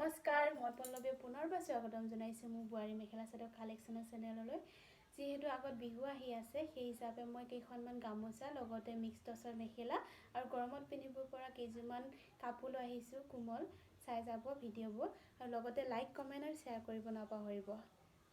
নমস্কাৰ, মই পল্লৱীয়ে পুনৰবাৰ স্বাগতম জনাইছোঁ মোৰ বোৱাৰী মেখেলা চাদৰ কালেকশ্যনৰ চেনেললৈ। যিহেতু আগত বিহু আহি আছে, সেই হিচাপে মই কেইখনমান গামোচা লগতে মিক্স টচৰ মেখেলা আৰু গৰমত পিন্ধিব পৰা কেইযোৰমান কাপোৰ লৈ আহিছোঁ কোমল। চাই যাব ভিডিঅ'বোৰ আৰু লগতে লাইক কমেণ্ট আৰু শ্বেয়াৰ কৰিব নাপাহৰিব।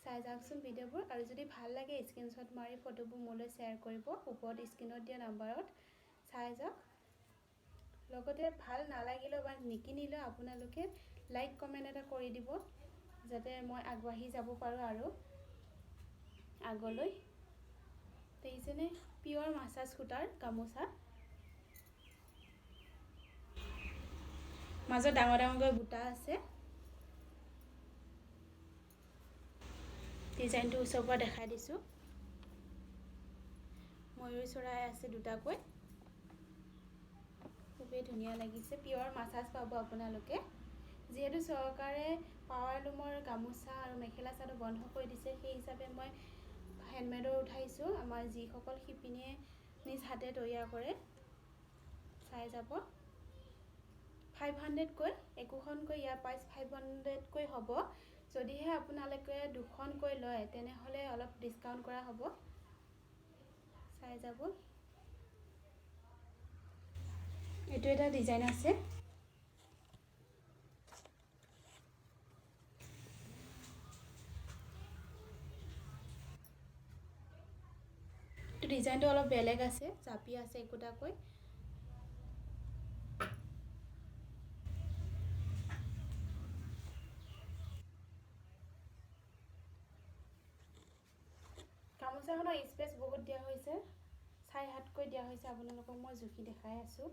চাই যাওকচোন ভিডিঅ'বোৰ আৰু যদি ভাল লাগে স্ক্ৰীনশ্বট মাৰি ফটোবোৰ মোলৈ শ্বেয়াৰ কৰিব ওপৰত স্ক্ৰীনত দিয়া নাম্বাৰত। চাই যাওক। লগতে ভাল নালাগিলেও বা নিকিনিলেও আপোনালোকে লাইক কমেণ্ট এটা কৰি দিব যাতে মই আগবাঢ়ি যাব পাৰোঁ আৰু আগলৈ। দেখিছেনে পিয়ৰ মাছাজ সূতাৰ গামোচা, মাজত ডাঙৰ ডাঙৰকৈ বুটা আছে। ডিজাইনটো ওচৰৰ পৰা দেখাই দিছোঁ। ময়ূৰ চৰাই আছে দুটাকৈ, খুবেই ধুনীয়া লাগিছে। পিয়ৰ মাছাজ পাব আপোনালোকে। যিহেতু চৰকাৰে পাৱাৰ লুমৰ গামোচা আৰু মেখেলা চাদৰ বন্ধ কৰি দিছে, সেই হিচাপে মই হেণ্ডমেডৰ উঠাইছোঁ। আমাৰ যিসকল শিপিনীয়ে নিজ হাতে তৈয়াৰ কৰে। চাই যাব। 500কৈ একোখনকৈ ইয়াৰ প্ৰাইচ 500কৈ হ'ব। যদিহে আপোনালোকে দুখনকৈ লয় তেনেহ'লে অলপ ডিছকাউণ্ট কৰা হ'ব। চাই যাব। এইটো এটা ডিজাইন আছে। ডিজাইনটো অলপ বেলেগ আছে, জাপি আছে একোটাকৈ। গামোচাখনৰ স্পেচ বহুত দিয়া হৈছে, 6-7কৈ দিয়া হৈছে। আপোনালোকক মই জুখি দেখাই আছোঁ।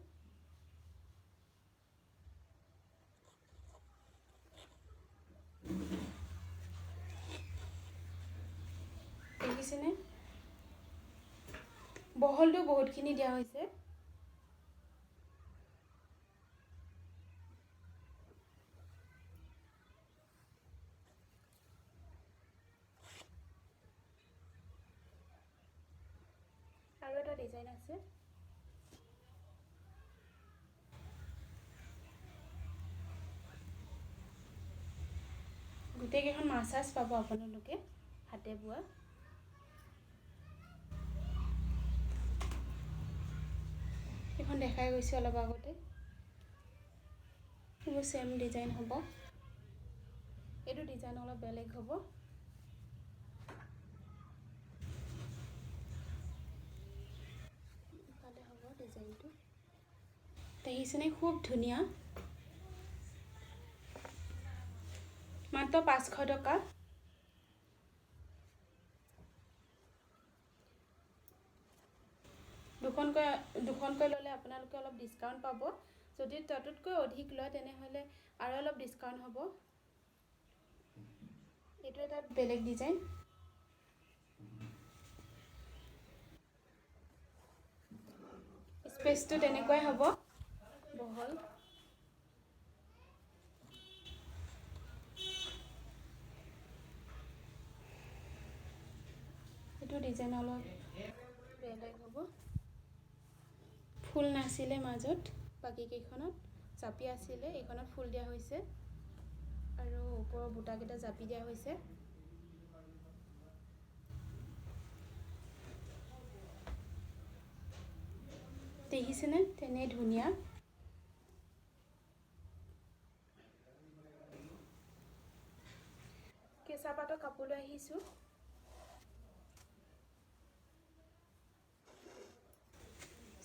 দেখিছেনে বহলটো বহুতখিনি দিয়া হৈছে। আৰু এটা ডিজাইন আছে। গোটেইকেইখন মাছাজ পাব আপোনালোকে হাতে বোৱা। এইখন দেখাই গৈছোঁ অলপ আগতে। এইবোৰ চেম ডিজাইন হ'ব। এইটো ডিজাইন অলপ বেলেগ হ'ব। ইফালে হ'ব ডিজাইনটো। দেখিছেনে খুব ধুনীয়া। মাত্ৰ 500 টকা। দুখনকৈ ল'লে আপোনালোকে অলপ ডিছকাউণ্ট পাব। যদি তাতোতকৈ অধিক লয় তেনেহ'লে আৰু অলপ ডিছকাউণ্ট হ'ব। এইটো এটা বেলেগ ডিজাইন। স্পেচটো তেনেকুৱাই হ'ব, বহল। এইটো ডিজাইন অলপ বেলেগ হ'ব। ফুল নাছিলে মাজত, বাকীকেইখনত জাপি আছিলে। এইখনত ফুল দিয়া হৈছে আৰু ওপৰৰ বুটাকেইটা জাপি দিয়া হৈছে। দেখিছেনে তেনে ধুনীয়া। কেঁচা পাটৰ কাপোৰ লৈ আহিছোঁ।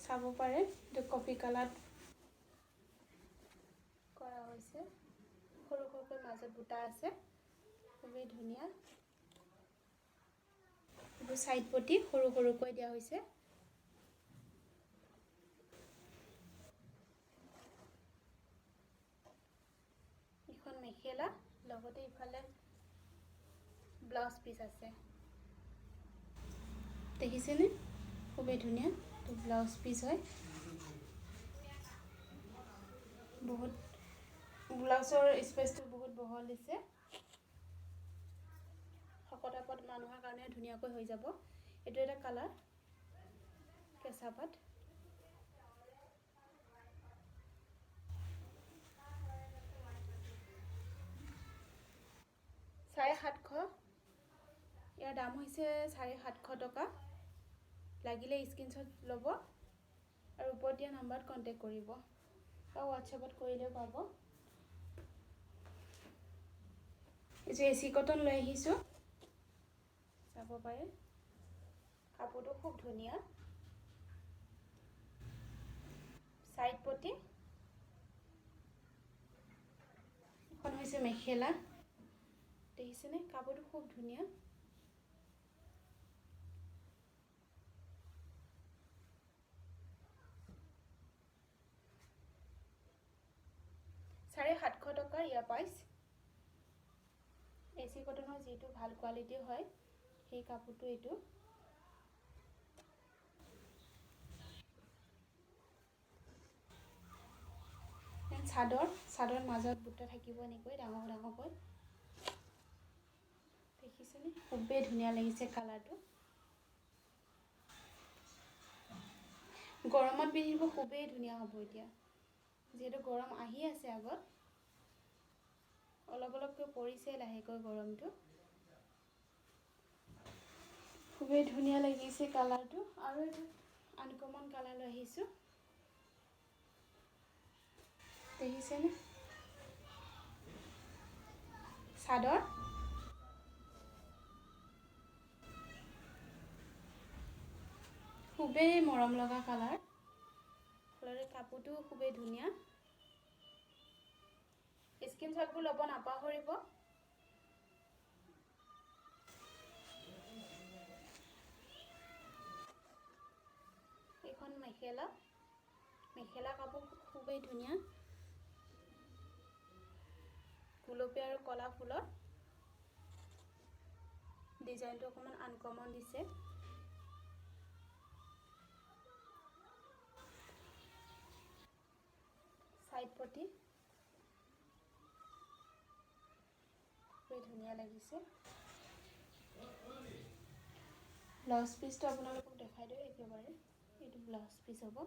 চাব পাৰে, এইটো কফি কালাৰত কৰা হৈছে। সৰু সৰুকৈ মাজত বুটা আছে, খুবেই ধুনীয়া। এইবোৰ ছাইড পটি সৰু সৰুকৈ দিয়া হৈছে। এখন মেখেলা লগতে ইফালে ব্লাউজ পিচ আছে। দেখিছেনে খুবেই ধুনীয়া। এইটো ব্লাউজ পিচ হয়। বহুত ব্লাউজৰ স্পেচটো বহুত বহল দিছে। শকত মানুহৰ কাৰণে ধুনীয়াকৈ হৈ যাব। এইটো এটা কালাৰ, কেঁচা পাট। 750। ইয়াৰ দাম হৈছে 750 টকা। লাগিলে স্ক্ৰীনশ্বট ল'ব আৰু ওপৰত দিয়া নাম্বাৰত কণ্টেক্ট কৰিব বা হোৱাটছএপত কৰিলেও পাব। এইযোৰ AC কটন লৈ আহিছোঁ, চাব পাৰে। কাপোৰটো খুব ধুনীয়া। সাইড পটি, এখন হৈছে মেখেলা। দেখিছেনে, কাপোৰটো খুব ধুনীয়া। $750 টকা ইয়াৰ প্ৰাইচ। AC কটনৰ যিটো ভাল কোৱালিটি হয় সেই কাপোৰটো এইটো। চাদৰ মাজত বুটা থাকিব এনেকৈ ডাঙৰ ডাঙৰকৈ। দেখিছেনে, খুবেই ধুনীয়া লাগিছে কালাৰটো। গৰমত পিন্ধিব খুবেই ধুনীয়া হ'ব এতিয়া, যিহেতু গৰম আহি আছে আগত। অলপ অলপকৈ পৰিছে লাহেকৈ গৰমটো। খুবেই ধুনীয়া লাগিছে কালাৰটো। আৰু এটা আনকমন কালাৰ লৈ আহিছোঁ, দেখিছেনে। চাদৰ, খুবেই মৰম লগা কালাৰ। ফলৰে কাপোৰটো খুবেই ধুনীয়া। স্ক্ৰীনশ্বটবোৰ ল'ব নাপাহৰিব। এইখন মেখেলা কাপোৰ খুবেই ধুনীয়া। গুলপীয়া আৰু কলা ফুলৰ ডিজাইনটো অকণমান আনকমন দিছে। সাইড পটি খুবেই ধুনীয়া লাগিছে। ব্লাউজ পিচটো আপোনালোকক দেখাই দিওঁ একেবাৰে। এইটো ব্লাউজ পিচ হ'ব,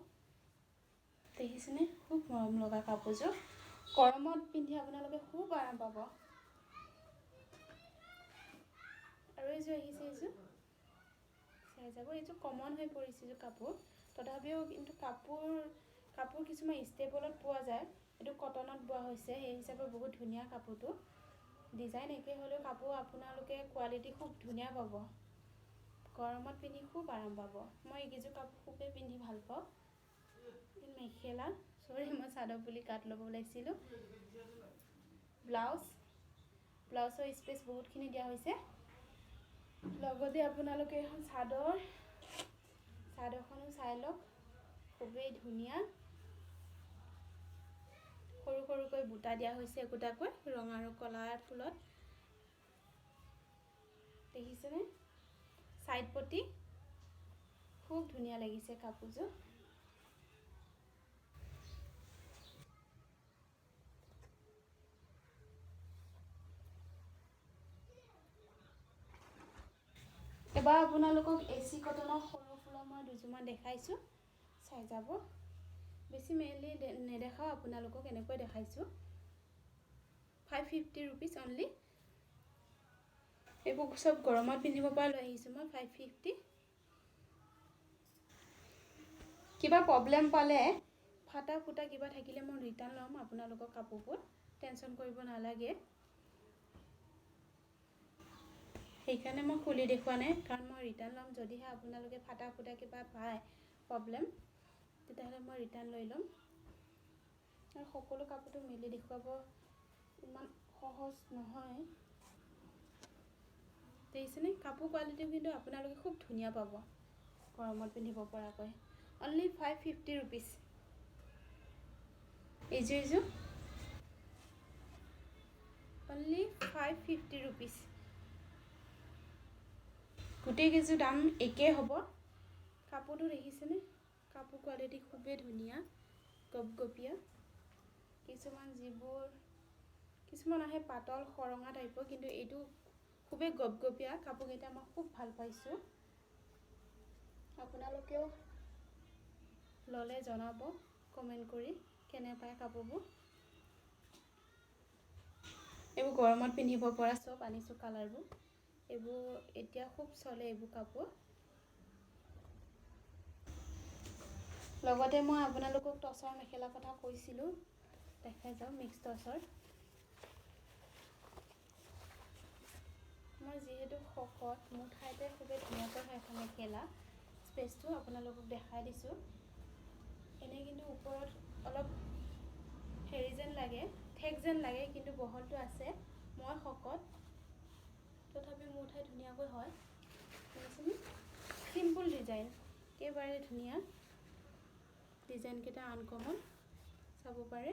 দেখিছেনে, খুব মৰম লগা কাপোৰযোৰ। গৰমত পিন্ধি আপোনালোকে খুব আৰাম পাব। আৰু এইযোৰ আহিছে, এইযোৰ চাই যাব। এইযোৰ কমন হৈ পৰিছে এইযোৰ কাপোৰ, তথাপিও কিন্তু কাপোৰ কিছুমান ষ্টেবলত পোৱা যায়। এইটো কটনত বোৱা হৈছে, সেই হিচাপে বহুত ধুনীয়া কাপোৰটো। ডিজাইন একে হ'লেও কাপোৰ আপোনালোকে কোৱালিটি খুব ধুনীয়া পাব। গৰমত পিন্ধি খুব আৰাম পাব। মই এইকেইযোৰ কাপোৰ খুবেই পিন্ধি ভাল পাওঁ। মেখেলা, মই চাদৰ বুলি কাট ল'ব ওলাইছিলোঁ। ব্লাউজৰ স্পেচ বহুতখিনি দিয়া হৈছে। লগতে আপোনালোকে এখন চাদৰখনো চাই লওক, খুবেই ধুনীয়া। সৰু সৰুকৈ বুটা দিয়া হৈছে, একোটাকৈ ৰঙা আৰু কলা ফুলত, দেখিছেনে। সাইড পটি, খুব ধুনীয়া লাগিছে কাপোৰযোৰ। এবাৰ আপোনালোকক AC কটনৰ সৰু ফুলৰ মই দুযোৰমান দেখাইছোঁ, চাই যাব। বেছি মেইনলি নেদেখাওঁ আপোনালোকক, এনেকৈ দেখাইছোঁ। 550 ৰুপিজ অনলি। এইবোৰ চব গৰমত পিন্ধিব পৰা লৈ আহিছোঁ মই, 550। কিবা প্ৰব্লেম পালে, ফাটা ফুটা কিবা থাকিলে মই ৰিটাৰ্ণ ল'ম আপোনালোকৰ কাপোৰবোৰ, টেনশ্যন কৰিব নালাগে। সেইকাৰণে মই খুলি দেখুওৱা নাই, কাৰণ মই ৰিটাৰ্ণ ল'ম। যদিহে আপোনালোকে ফাটা ফুটা কিবা পায় প্ৰব্লেম, তেতিয়াহ'লে মই ৰিটাৰ্ণ লৈ ল'ম। আৰু সকলো কাপোৰটো মেলি দেখুৱাব ইমান সহজ নহয়। দেখিছেনে, কাপোৰ কোৱালিটিও কিন্তু আপোনালোকে খুব ধুনীয়া পাব গৰমত পিন্ধিব পৰাকৈ। Only 550 rupees. এইযোৰ অনলি 550 ৰুপিজ। গোটেইকেইযোৰ দাম একেই হ'ব। কাপোৰটো দেখিছেনে, কাপোৰ কোৱালিটি খুবেই ধুনীয়া, গপগপীয়া। কিছুমান আহে পাতল সৰঙা টাইপৰ, কিন্তু এইটো খুবেই গপগপীয়া। কাপোৰকেইটা মই খুব ভাল পাইছোঁ। আপোনালোকেও ল'লে জনাব কমেণ্ট কৰি কেনে পায় কাপোৰবোৰ। এইবোৰ গৰমত পিন্ধিব পৰা চব আনিছোঁ কালাৰবোৰ। এইবোৰ এতিয়া খুব চলে এইবোৰ কাপোৰ। লগতে মই আপোনালোকক টচৰ মেখেলা কথা কৈছিলোঁ, দেখাই যাওঁ মিক্স টচৰ। মই যিহেতু শকত, মোৰ ঠাইতে খুবেই ধুনীয়াকৈ হয় এখন মেখেলা। স্পেচটো আপোনালোকক দেখাই দিছোঁ। এনেই কিন্তু ওপৰত অলপ হেৰি যেন লাগে, ঠেক যেন লাগে, কিন্তু বহলটো আছে। মই শকত, তথাপি মোৰ ঠাই ধুনীয়াকৈ হয়। শুনিছেনে? চিম্পুল ডিজাইন, একেবাৰে ধুনীয়া। ডিজাইনকেইটা আনকমন, চাব পাৰে।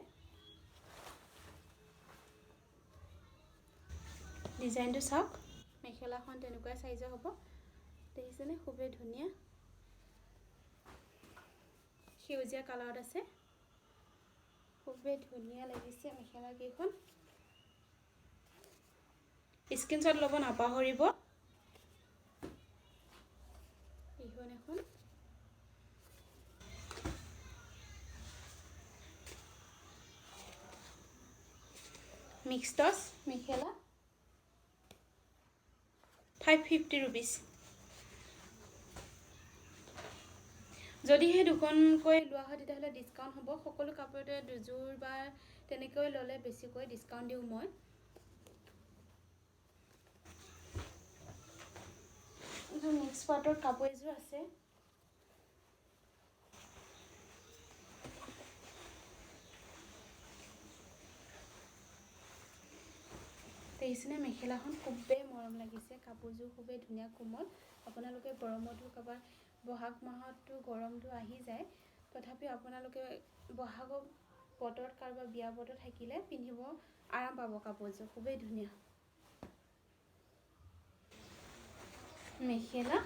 ডিজাইনটো চাওক, মেখেলাখন তেনেকুৱাই চাইজৰ হ'ব। দেখিছেনে? খুবেই ধুনীয়া। সেউজীয়া কালাৰত আছে, খুবেই ধুনীয়া লাগিছে মেখেলাকেইখন। স্ক্ৰীনশ্বট ল'ব নাপাহৰিব। এইখন এখন মিক্স টচ মেখেলা, 550 ৰুপিজ। যদিহে দুখনকৈ লোৱা হয় তেতিয়াহ'লে ডিছকাউণ্ট হ'ব। সকলো কাপোৰতে দুযোৰ বা তেনেকৈ ল'লে বেছিকৈ ডিছকাউণ্ট দিওঁ মই। মিক্স পাটৰ কাপোৰ এযোৰ আছে। দেখিছেনে? মেখেলাখন খুবেই মৰম লাগিছে, কাপোৰযোৰ খুবেই ধুনীয়া কোমল। আপোনালোকে গৰমতো কাৰোবাৰ বহাগ মাহততো গৰমটো আহি যায়, তথাপিও আপোনালোকে বহাগৰ বতৰত কাৰোবাৰ বিয়া বতৰ থাকিলে পিন্ধিব আৰাম পাব। কাপোৰযোৰ খুবেই ধুনীয়া মেখেলা।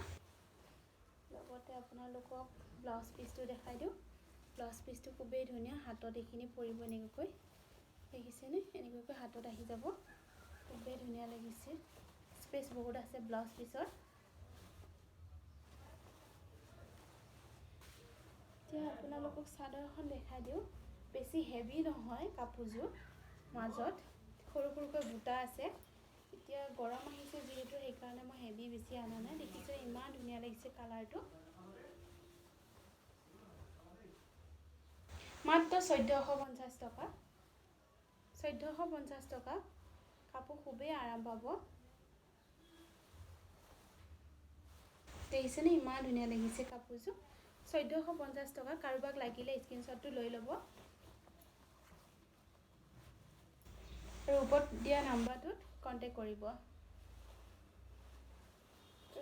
লগতে আপোনালোকক ব্লাউজ পিচটো দেখাই দিওঁ। ব্লাউজ পিচটো খুবেই ধুনীয়া, হাতত এইখিনি পৰিব এনেকুৱাকৈ। দেখিছেনে? এনেকুৱাকৈ হাতত আহি যাব, খুবেই ধুনীয়া লাগিছে। স্পেচ বহুত আছে ব্লাউজ পিচত। এতিয়া আপোনালোকক চাদৰ এখন দেখাই দিওঁ। বেছি হেভি নহয় কাপোৰযোৰ, মাজত সৰু সৰুকৈ বুটা আছে। এতিয়া গৰম আহিছে যিহেতু, সেইকাৰণে মই হেভি বেছি অনা নাই। দেখিছে ইমান ধুনীয়া লাগিছে কালাৰটো। মাত্ৰ 1450 টকা। 1450 টকা। কাপোৰ খুবেই আৰাম পাব। দেখিছেনে? ইমান ধুনীয়া লাগিছে কাপোৰযোৰ। 1450 টকা। কাৰোবাক লাগিলে স্ক্ৰীনশ্বটটো লৈ ল'ব। আৰু ওপৰত দিয়া নাম্বাৰটোত কণ্টেক্ট কৰিব।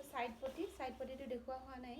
ছাইড পটিটো দেখুওৱা হোৱা নাই।